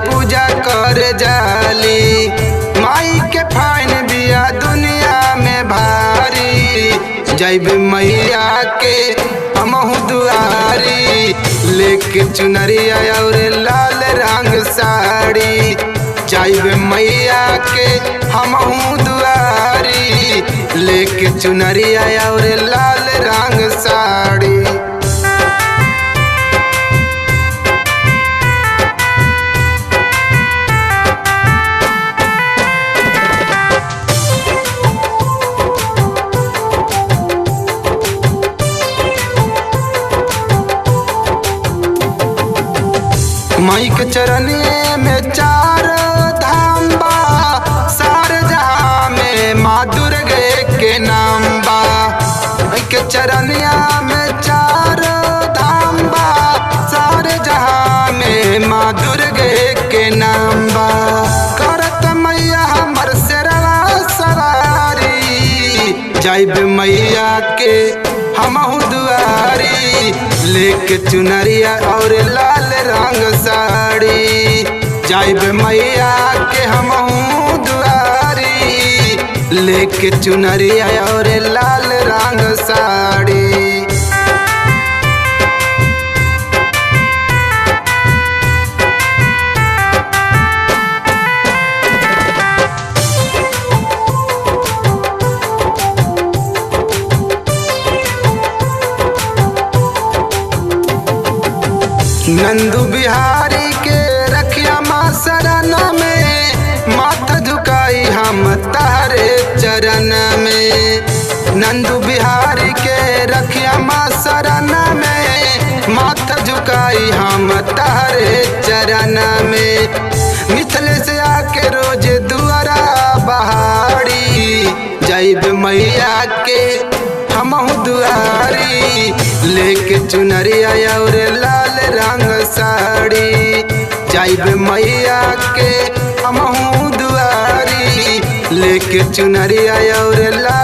पूजा कर जाली। माई के फाइन बिया दुनिया में भारी, जैब मैया के हमहु दुआरी। लेके चुनरिया और लाल रंग साड़ी, जैब मैया के हमहु दुआरी। लेके चुनरिया और लाल रंग साड़ी। माई के चरनिए में चार धाम बा, सारे जहां में माँ दुर्गे के नाम बा। माई के चरनिया में चार धाम बा, सारे जहां में माँ दुर्गे के नाम बा। करत मैया हमर शेरवा सवारी, जैब मैया के हमहु दुआरी। लेके चुनरिया और लाल रंग साड़ी, जैब मैया के हमहु दुआरी। लेके चुनरिया और लाल रंग साड़ी। नंदू बिहारी के रखिया माँ शरण में, माथा झुकाई हम तारे चरण में। नंदू बिहारी के रखिया माँ शरण में, माथा झुकाई हम तारे चरण में। मिथले से आके रोज दुआरा बहारी, जैब मैया के हमहु दुआरी। लेके चुनरिया और लाल रंग साड़ी, जैब मैया के हमहु दुआरी। लेके चुनरिया और लाल